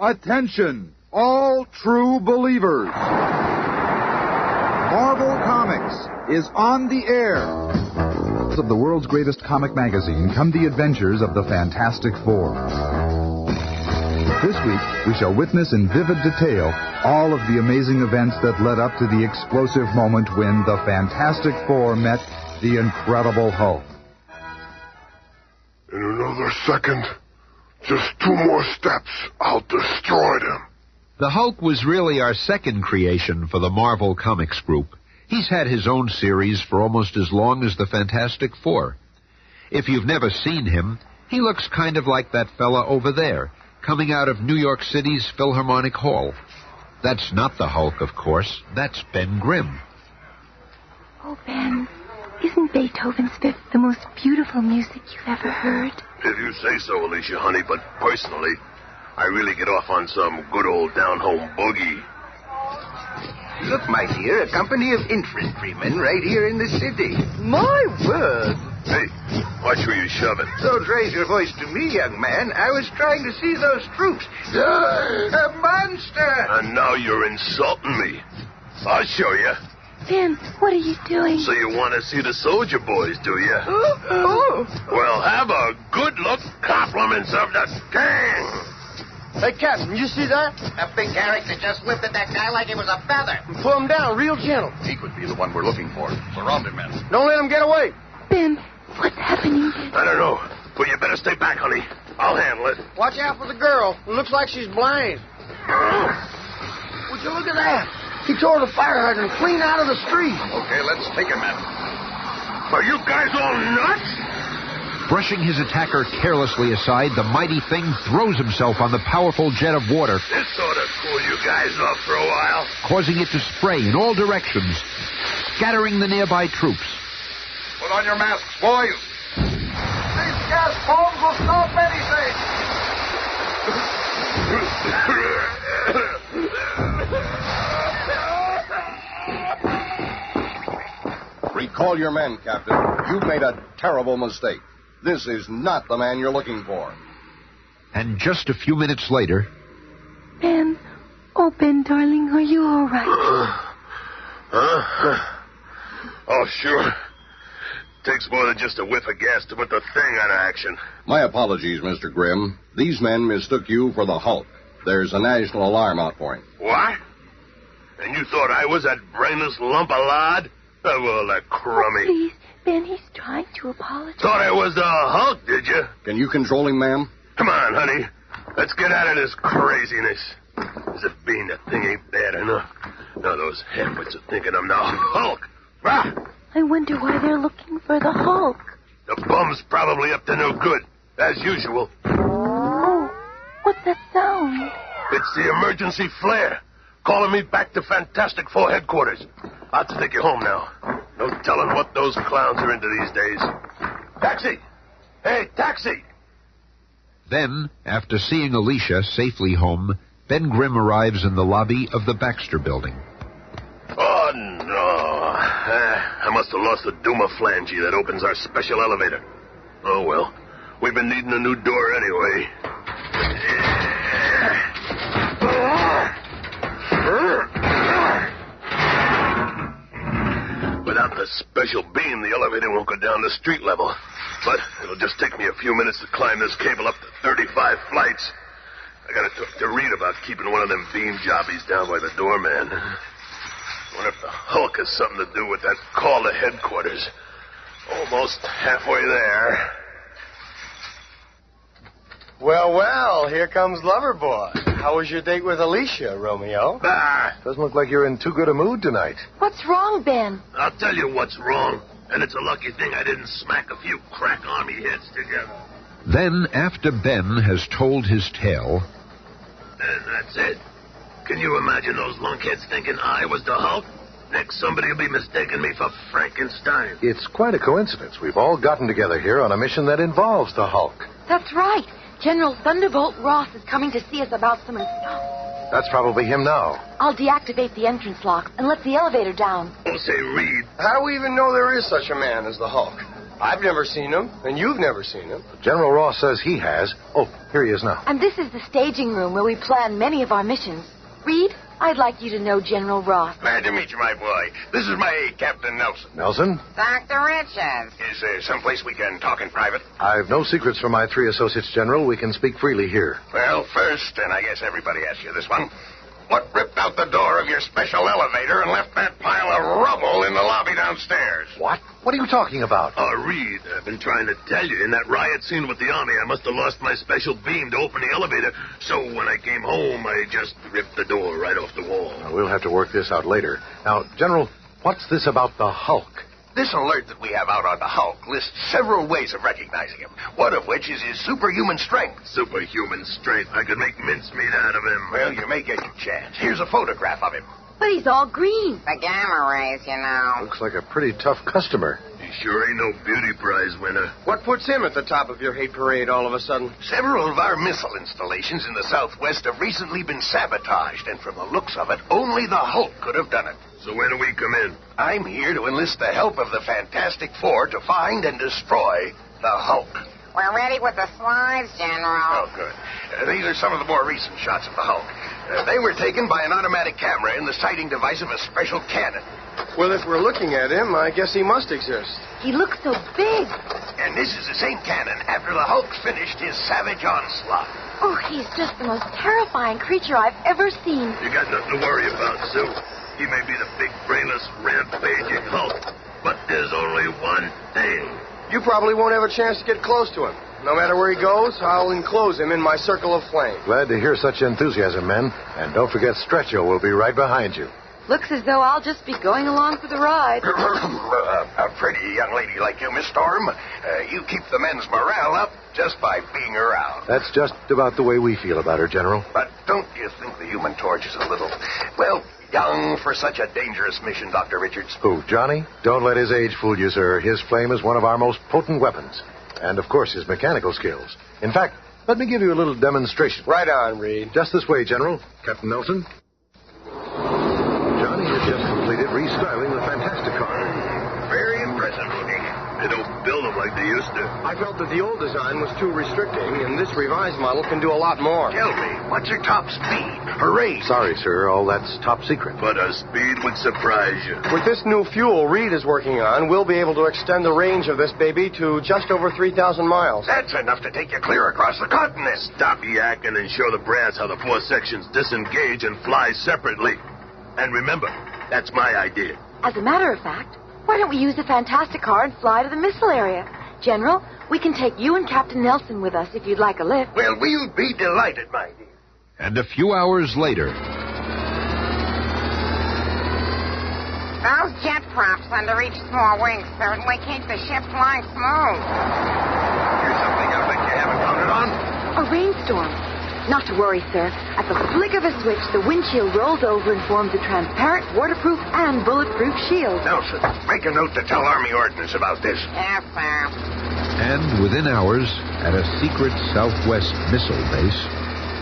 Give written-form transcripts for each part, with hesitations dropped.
Attention, all true believers. Marvel Comics is on the air. Of the world's greatest comic magazine come the adventures of the Fantastic Four. This week, we shall witness in vivid detail all of the amazing events that led up to the explosive moment when the Fantastic Four met the Incredible Hulk. In another second, just 2 more steps, I'll destroy them. The Hulk was really our second creation for the Marvel Comics group. He's had his own series for almost as long as the Fantastic Four. If you've never seen him, he looks kind of like that fella over there, coming out of New York City's Philharmonic Hall. That's not the Hulk, of course. That's Ben Grimm. Oh, Ben, isn't Beethoven's Fifth the most beautiful music you've ever heard? If you say so, Alicia, honey, but personally, I really get off on some good old down-home boogie. Look, my dear, a company of infantrymen right here in the city. My word! Hey, watch where you're shoving. Don't raise your voice to me, young man. I was trying to see those troops. A monster! And now you're insulting me. I'll show you. Ben, what are you doing? So you want to see the soldier boys, do you? Oh. Well, have a good look. Compliments of the gang. Hey, Captain, you see that? A big character just whipped at that guy like it was a feather. Pull him down real gentle. He could be the one we're looking for. Surround him, men. Don't let him get away. Ben, what's happening? I don't know, but you better stay back, honey. I'll handle it. Watch out for the girl. It looks like she's blind. Would you look at that? He tore the fire hydrant clean out of the street. Okay, let's take him, men. Are you guys all nuts? Brushing his attacker carelessly aside, the mighty thing throws himself on the powerful jet of water, This ought to cool you guys off for a while. causing it to spray in all directions, scattering the nearby troops. Put on your masks, boys. These gas bombs will stop anything. Recall your men, Captain. You've made a terrible mistake. This is not the man you're looking for. And just a few minutes later... Ben, oh, Ben, darling, are you all right? Oh, sure. Takes more than just a whiff of gas to put the thing out of action. My apologies, Mr. Grimm. These men mistook you for the Hulk. There's a national alarm out for him. What? And you thought I was that brainless lump of lard? Oh, well, that crummy. Oh, please, Ben, he's trying to apologize. Thought I was the Hulk, did you? Can you control him, ma'am? Come on, honey. Let's get out of this craziness. As if being the thing ain't bad enough. Now those halfwits are thinking I'm the Hulk. Ah! I wonder why they're looking for the Hulk. The bum's probably up to no good, as usual. Oh, what's that sound? It's the emergency flare. Calling me back to Fantastic Four headquarters. I'll have to take you home now. No telling what those clowns are into these days. Taxi! Hey, taxi! Then, after seeing Alicia safely home, Ben Grimm arrives in the lobby of the Baxter Building. Oh, no. I must have lost the Duma flange that opens our special elevator. Oh, well. We've been needing a new door anyway. Without the special beam, the elevator won't go down to street level. But it'll just take me a few minutes to climb this cable up to 35 flights. I gotta talk to Reed about keeping one of them beam jobbies down by the doorman. Wonder if the Hulk has something to do with that call to headquarters. Almost halfway there. Well, here comes Loverboy. How was your date with Alicia, Romeo? Ah, Doesn't look like you're in too good a mood tonight. What's wrong, Ben? I'll tell you what's wrong. And it's a lucky thing I didn't smack a few crack army heads together. Then, after Ben has told his tale... And that's it. Can you imagine those lunkheads thinking I was the Hulk? Next, somebody will be mistaking me for Frankenstein. It's quite a coincidence. We've all gotten together here on a mission that involves the Hulk. That's right. General Thunderbolt Ross is coming to see us about some stuff. That's probably him now. I'll deactivate the entrance locks and let the elevator down. Oh, say, Reed, How do we even know there is such a man as the Hulk? I've never seen him, and you've never seen him. General Ross says he has. Oh, here he is now. And this is the staging room where we plan many of our missions. Reed, I'd like you to know General Ross. Glad to meet you, my boy. This is my aide, Captain Nelson. Nelson? Dr. Richards. Is there someplace we can talk in private? I've no secrets from my 3 associates, General. We can speak freely here. Well, first, and I guess everybody asks you this one, what ripped out the door of your special elevator and left that pile of rubble in the lobby downstairs? What? What are you talking about? Reed, I've been trying to tell you. In that riot scene with the Army, I must have lost my special beam to open the elevator. So when I came home, I just ripped the door right off the wall. We'll have to work this out later. Now, General, what's this about the Hulk? This alert that we have out on the Hulk lists several ways of recognizing him, one of which is his superhuman strength. Superhuman strength. I could make mincemeat out of him. Well, you may get your chance. Here's a photograph of him. But he's all green. The gamma rays, you know. Looks like a pretty tough customer. He sure ain't no beauty prize winner. What puts him at the top of your hate parade all of a sudden? Several of our missile installations in the Southwest have recently been sabotaged, and from the looks of it, only the Hulk could have done it. So when do we come in? I'm here to enlist the help of the Fantastic Four to find and destroy the Hulk. We're ready with the slides, General. Oh, good. These are some of the more recent shots of the Hulk. They were taken by an automatic camera in the sighting device of a special cannon. Well, if we're looking at him, I guess he must exist. He looks so big. And this is the same cannon after the Hulk finished his savage onslaught. Oh, he's just the most terrifying creature I've ever seen. You got nothing to worry about, Sue. He may be the big, brainless, rampaging Hulk, but there's only one thing. You probably won't have a chance to get close to him. No matter where he goes, I'll enclose him in my circle of flame. Glad to hear such enthusiasm, men. And don't forget Stretcho will be right behind you. Looks as though I'll just be going along for the ride. A pretty young lady like you, Miss Storm. You keep the men's morale up just by being around. That's just about the way we feel about her, General. But don't you think the Human Torch is a little, well, young for such a dangerous mission, Dr. Richards? Who, Johnny? Don't let his age fool you, sir. His flame is one of our most potent weapons. And, of course, his mechanical skills. In fact, let me give you a little demonstration. Right on, Reed. Just this way, General. Captain Nelson. Johnny has just completed restyling the Fantastic Car. Very impressive looking. They don't build them like they used to. I felt that the old design was too restricting, and this revised model can do a lot more. Tell me, what's your top speed? Hooray! Sorry, sir. All that's top secret. But a speed would surprise you. With this new fuel Reed is working on, we'll be able to extend the range of this baby to just over 3,000 miles. That's enough to take you clear across the continent. Stop yakking and show the brass how the 4 sections disengage and fly separately. And remember, that's my idea. As a matter of fact, why don't we use the Fantastic Car and fly to the missile area? General, we can take you and Captain Nelson with us if you'd like a lift. Well, we'll be delighted, my dear. And a few hours later... Those jet props under each small wing certainly keep the ship flying smooth. Here's something I bet you haven't counted on. A rainstorm. Not to worry, sir. At the flick of a switch, the windshield rolls over and forms a transparent, waterproof, and bulletproof shield. Nelson, make a note to tell Army Ordnance about this. Yes, sir. And within hours, at a secret Southwest missile base...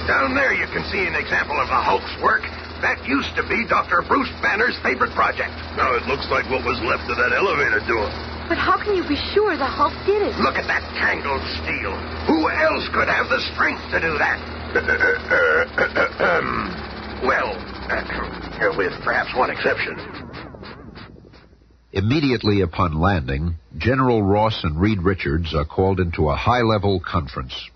Down there you can see an example of the Hulk's work. That used to be Dr. Bruce Banner's favorite project. Now it looks like what was left of that elevator door. But how can you be sure the Hulk did it? Look at that tangled steel. Who else could have the strength to do that? With perhaps one exception. Immediately upon landing, General Ross and Reed Richards are called into a high-level conference.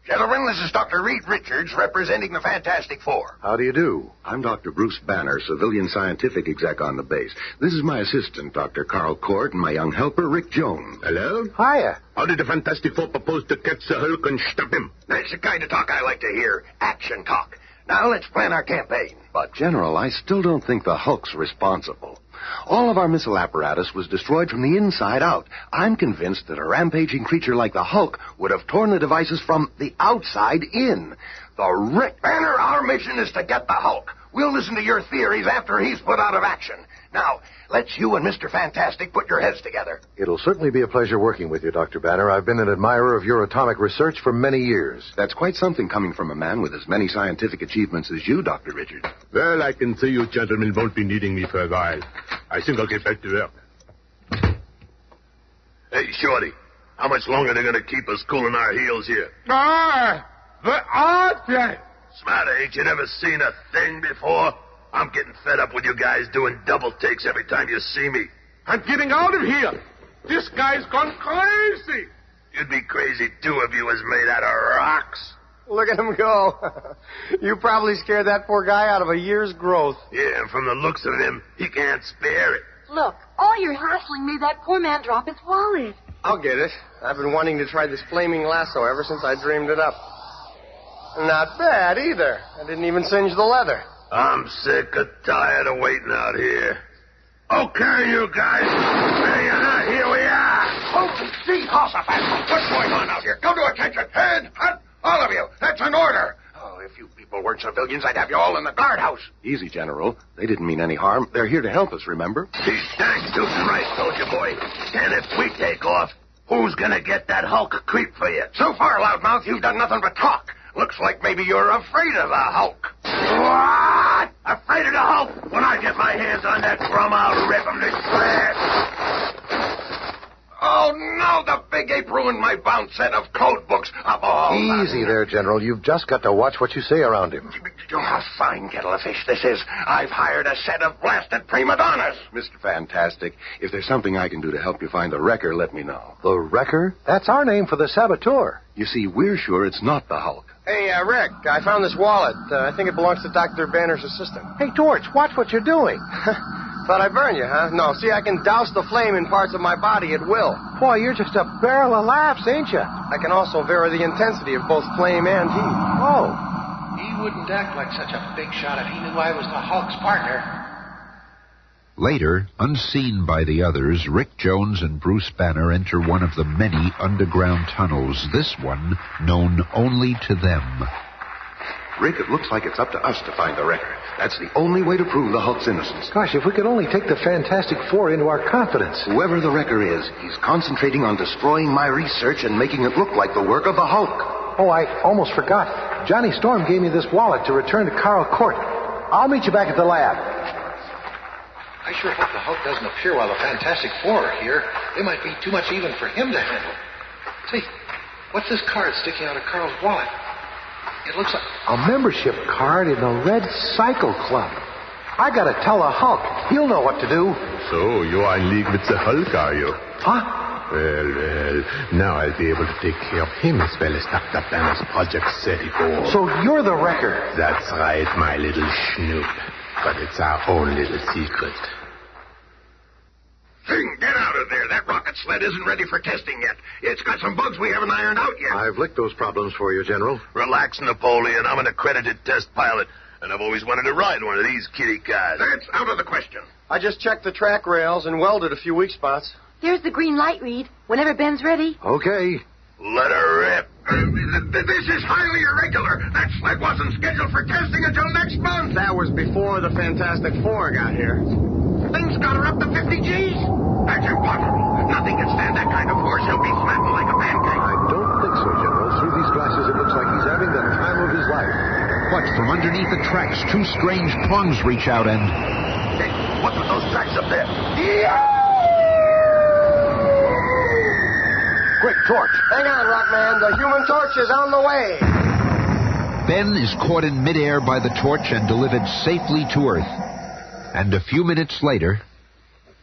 Gentlemen, this is Dr. Reed Richards representing the Fantastic Four. How do you do? I'm Dr. Bruce Banner, civilian scientific exec on the base. This is my assistant, Dr. Carl Court, and my young helper, Rick Jones. Hello? Hiya. How did the Fantastic Four propose to catch the Hulk and stop him? That's the kind of talk I like to hear. Action talk. Now let's plan our campaign. But, General, I still don't think the Hulk's responsible. All of our missile apparatus was destroyed from the inside out. I'm convinced that a rampaging creature like the Hulk would have torn the devices from the outside in. Rick Banner, our mission is to get the Hulk. We'll listen to your theories after he's put out of action. Now, let's you and Mr. Fantastic put your heads together. It'll certainly be a pleasure working with you, Dr. Banner. I've been an admirer of your atomic research for many years. That's quite something coming from a man with as many scientific achievements as you, Dr. Richards. Well, I can see you gentlemen won't be needing me for a while. I think I'll get back to work. Hey, Shorty, how much longer are they going to keep us cooling our heels here? Smarter, ain't you never seen a thing before? I'm getting fed up with you guys doing double takes every time you see me. I'm getting out of here. This guy's gone crazy. You'd be crazy, too, if you was made out of rocks. Look at him go. You probably scared that poor guy out of a year's growth. Yeah, and from the looks of him, he can't spare it. Look, all your hassling made that poor man drop his wallet. I'll get it. I've been wanting to try this flaming lasso ever since I dreamed it up. Not bad, either. I didn't even singe the leather. I'm sick of tired of waiting out here. Okay, you guys. There you are. Here we are. Oh, gee, Hossafat. What's going on out here? Come to attention. Head, hut, all of you. That's an order. Oh, if you people weren't civilians, I'd have you all in the guardhouse. Easy, General. They didn't mean any harm. They're here to help us, remember? He's dang tootin' right, soldier boy. And if we take off, who's gonna get that Hulk creep for you? So far, loudmouth, you've done nothing but talk. Looks like maybe you're afraid of the Hulk. What? Afraid of the Hulk? When I get my hands on that crumb, I'll rip him to shreds. Oh, no, the big ape ruined my bound set of code books. Easy there, General. You've just got to watch what you say around him. Oh, a fine kettle of fish this is. I've hired a set of blasted prima donnas. Mr. Fantastic, if there's something I can do to help you find the wrecker, let me know. The Wrecker? That's our name for the saboteur. You see, we're sure it's not the Hulk. Hey, Rick, I found this wallet. I think it belongs to Dr. Banner's assistant. Hey, Torch, watch what you're doing. Thought I'd burn you, huh? No, see, I can douse the flame in parts of my body at will. Boy, you're just a barrel of laughs, ain't you? I can also vary the intensity of both flame and heat. Oh. He wouldn't act like such a big shot if he knew I was the Hulk's partner. Later, unseen by the others, Rick Jones and Bruce Banner enter one of the many underground tunnels, this one known only to them. Rick, it looks like it's up to us to find the wrecker. That's the only way to prove the Hulk's innocence. Gosh, if we could only take the Fantastic Four into our confidence. Whoever the wrecker is, he's concentrating on destroying my research and making it look like the work of the Hulk. Oh, I almost forgot. Johnny Storm gave me this wallet to return to Carl Court. I'll meet you back at the lab. I sure hope the Hulk doesn't appear while the Fantastic Four are here. They might be too much even for him to handle. Say, what's this card sticking out of Carl's wallet? It looks like a membership card in the Red Cycle Club. I gotta tell the Hulk. He'll know what to do. So, you are in league with the Hulk, are you? Huh? Well, now I'll be able to take care of him as well as Dr. Banner's Project 34. So you're the wrecker? That's right, my little snoop. But it's our own little secret. Thing, get out of there. That rocket sled isn't ready for testing yet. It's got some bugs we haven't ironed out yet. I've licked those problems for you, General. Relax, Napoleon. I'm an accredited test pilot, and I've always wanted to ride one of these kitty cars. That's out of the question. I just checked the track rails and welded a few weak spots. There's the green light, Reed. Whenever Ben's ready. Okay. Let her rip. This is highly irregular. That sled wasn't scheduled for testing until next month. That was before the Fantastic Four got here. Things got her up to 50 G's. That's impossible. Nothing can stand that kind of force. He'll be flattened like a pancake. I don't think so, General. Through these glasses, it looks like he's having the time of his life. But from underneath the tracks, two strange prongs reach out and... Hey, what's with those tracks up there? Quick, Torch. Hang on, Rockman. The Human Torch is on the way. Ben is caught in midair by the torch and delivered safely to Earth. And a few minutes later...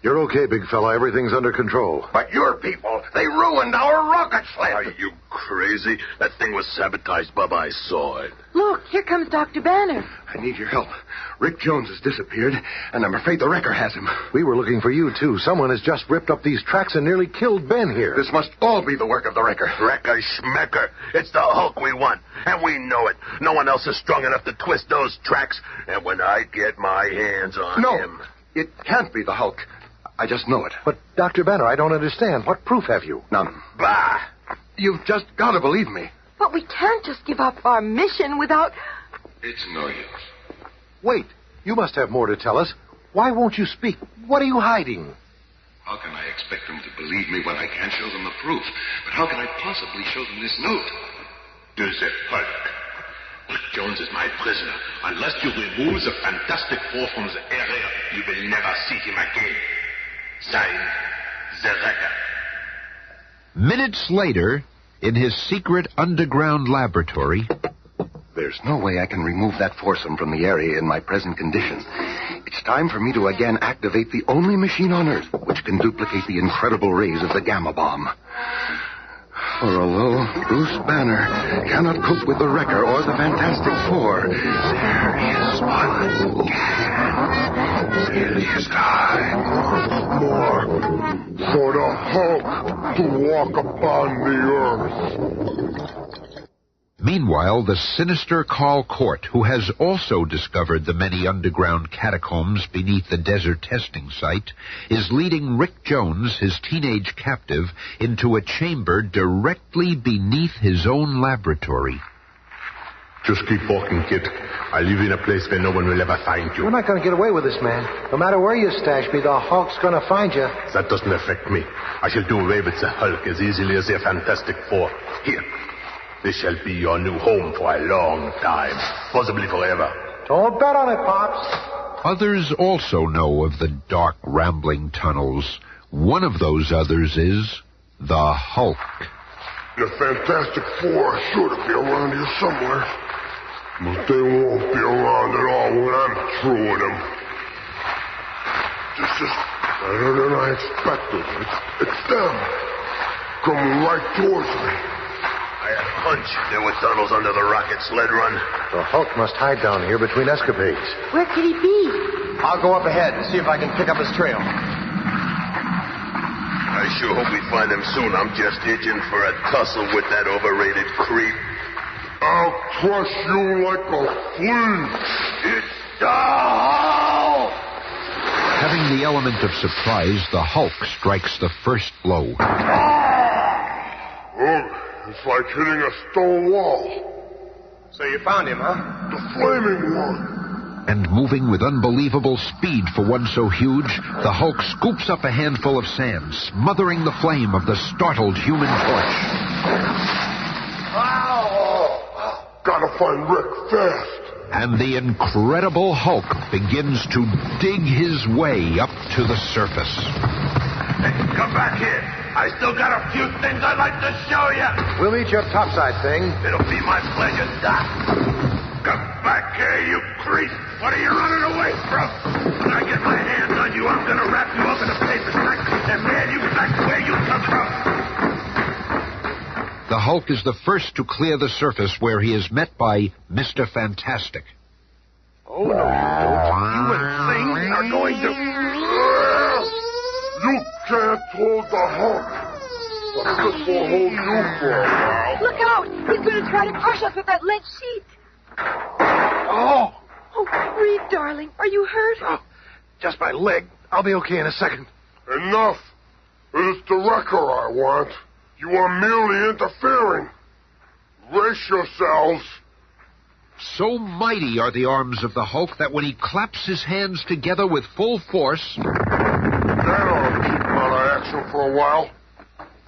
You're okay, big fella. Everything's under control. But your people, they ruined our rocket sled. Are you crazy? That thing was sabotaged, Bubba. I saw it. Look, here comes Dr. Banner. I need your help. Rick Jones has disappeared, and I'm afraid the wrecker has him. We were looking for you, too. Someone has just ripped up these tracks and nearly killed Ben here. This must all be the work of the wrecker. Wrecker schmecker. It's the Hulk we want, and we know it. No one else is strong enough to twist those tracks, and when I get my hands on him... It can't be the Hulk. I just know it. But, Dr. Banner, I don't understand. What proof have you? None. Bah! You've just got to believe me. But we can't just give up our mission without... It's no use. Wait. You must have more to tell us. Why won't you speak? What are you hiding? How can I expect them to believe me when I can't show them the proof? But how can I possibly show them this note? To the Hulk. Rick Jones is my prisoner. Unless you remove the Fantastic Four from the area, you will never see him again. Signed, the Wrecker. Minutes later, in his secret underground laboratory... There's no way I can remove that foursome from the area in my present condition. It's time for me to again activate the only machine on Earth which can duplicate the incredible rays of the gamma bomb. For although Bruce Banner cannot cope with the Wrecker or the Fantastic Four, there is one who can. It is time. More for the Hulk to walk upon the Earth. Meanwhile, the sinister Carl Court, who has also discovered the many underground catacombs beneath the desert testing site, is leading Rick Jones, his teenage captive, into a chamber directly beneath his own laboratory. Just keep walking, kid. I live in a place where no one will ever find you. We're not going to get away with this, man. No matter where you stash me, the Hulk's going to find you. That doesn't affect me. I shall do away with the Hulk as easily as the Fantastic Four. Here. This shall be your new home for a long time, possibly forever. Don't bet on it, Pops. Others also know of the dark, rambling tunnels. One of those others is the Hulk. The Fantastic Four are sure to be around here somewhere. But they won't be around at all when I'm through with them. This is better than I expected. It's them. Coming right towards me. I had a hunch there were tunnels under the rocket sled run. The Hulk must hide down here between escapades. Where could he be? I'll go up ahead and see if I can pick up his trail. I sure hope we find him soon. I'm just itching for a tussle with that overrated creep. I'll crush you like a flea. It's the Hulk! Having the element of surprise, the Hulk strikes the first blow. It's like hitting a stone wall. So you found him, huh? The flaming one. And moving with unbelievable speed for one so huge, the Hulk scoops up a handful of sand, smothering the flame of the startled Human Torch. Ow! Gotta find Rick fast. And the incredible Hulk begins to dig his way up to the surface. Hey, come back here. I still got a few things I'd like to show you. We'll meet you up topside, Thing. It'll be my pleasure, Doc. Come back here, you creep. What are you running away from? When I get my hands on you, I'm going to wrap you up in a paper sack and mail you back to where you come from. The Hulk is the first to clear the surface, where he is met by Mr. Fantastic. Oh, no, you don't. You and Thing are going to... You can't hold the Hulk. But this will hold you for a while. Look out! He's going to try to crush us with that lead sheet. Oh! Oh, Reed, darling, are you hurt? Oh, just my leg. I'll be okay in a second. Enough. It is the Wrecker I want. You are merely interfering. Brace yourselves. So mighty are the arms of the Hulk that when he claps his hands together with full force... That ought to keep him out of action for a while.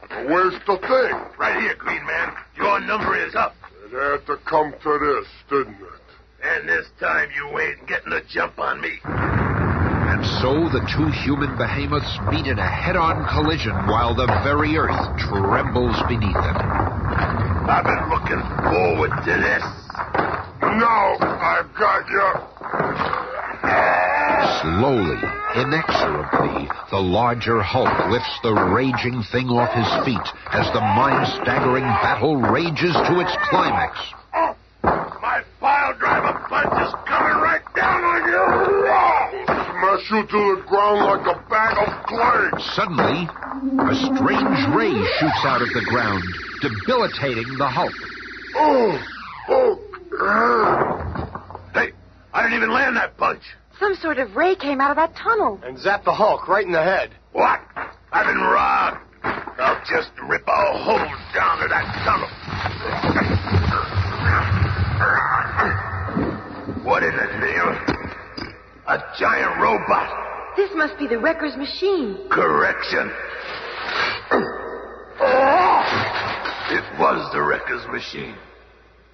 But where's the Thing? Right here, Green Man. Your number is up. It had to come to this, didn't it? And this time you ain't getting the jump on me. And so the two human behemoths meet in a head-on collision while the very earth trembles beneath them. I've been looking forward to this. Now I've got you. Slowly, inexorably, the larger Hulk lifts the raging Thing off his feet as the mind-staggering battle rages to its climax. My pile driver punch is coming right down on you. Smash you to the ground like a bag of clay. Suddenly, a strange ray shoots out of the ground, debilitating the Hulk. Hey, I didn't even land that punch. Some sort of ray came out of that tunnel. And zapped the Hulk right in the head. What? I've been robbed. I'll just rip a hole down to that tunnel. What is it, Neil? A giant robot. This must be the Wrecker's machine. Correction. It was the Wrecker's machine.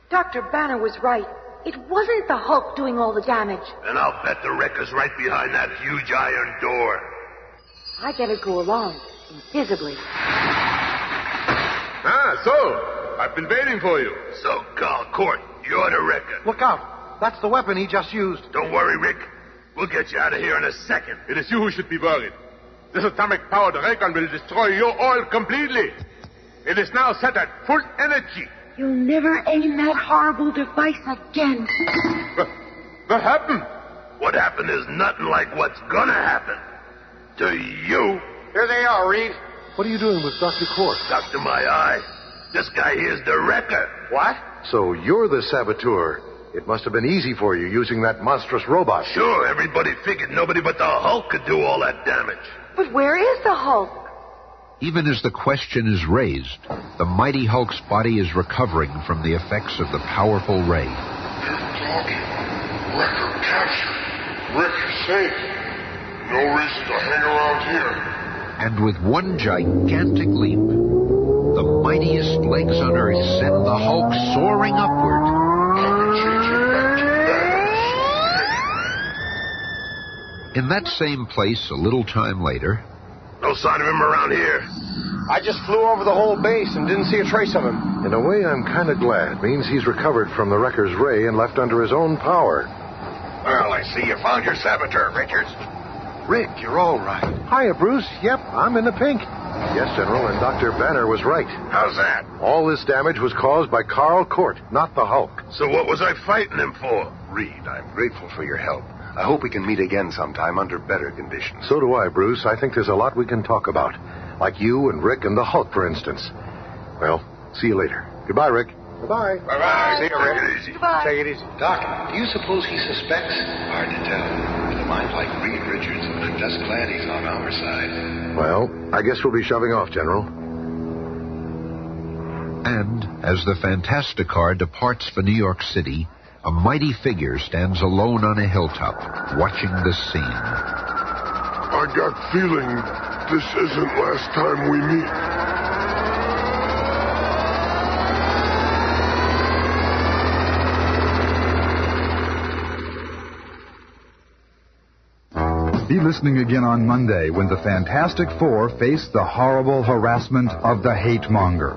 Dr. Banner was right. It wasn't the Hulk doing all the damage. And I'll bet the Wrecker's right behind that huge iron door. I better go along, invisibly. So, I've been waiting for you. So, Carl Court, you're the wrecker. Look out. That's the weapon he just used. Don't worry, Rick. We'll get you out of here in a second. It is you who should be worried. This atomic-powered ray gun will destroy you all completely. It is now set at full energy. You'll never aim that horrible device again. What happened? What happened is nothing like what's gonna happen. To you. Here they are, Reed. What are you doing with Dr. Court? Doctor My Eye. This guy here's the wrecker. What? So you're the saboteur. It must have been easy for you using that monstrous robot. Sure, everybody figured nobody but the Hulk could do all that damage. But where is the Hulk? Even as the question is raised, the mighty Hulk's body is recovering from the effects of the powerful ray. They're talking. Wrecker captured. Rick safe. No reason to hang around here. And with one gigantic leap, the mightiest legs on Earth send the Hulk soaring upward. In that same place, a little time later... No sign of him around here. I just flew over the whole base and didn't see a trace of him. In a way, I'm kind of glad. Means he's recovered from the wrecker's ray and left under his own power. Well, I see you found your saboteur, Richards. Rick, you're all right. Hiya, Bruce. Yep, I'm in the pink. Yes, General, and Dr. Banner was right. How's that? All this damage was caused by Carl Court, not the Hulk. So what was I fighting him for? Reed, I'm grateful for your help. I hope we can meet again sometime under better conditions. So do I, Bruce. I think there's a lot we can talk about. Like you and Rick and the Hulk, for instance. Well, see you later. Goodbye, Rick. Goodbye. Bye-bye. See you, Rick. Take it easy. Goodbye. Take it easy. Doc, do you suppose he suspects? Hard to tell. With a mind like Reed Richards, I'm just glad he's on our side. Well, I guess we'll be shoving off, General. And as the Fantastic Car departs for New York City, a mighty figure stands alone on a hilltop, watching the scene. I got feeling this isn't last time we meet. Be listening again on Monday when the Fantastic Four face the horrible harassment of the hate monger.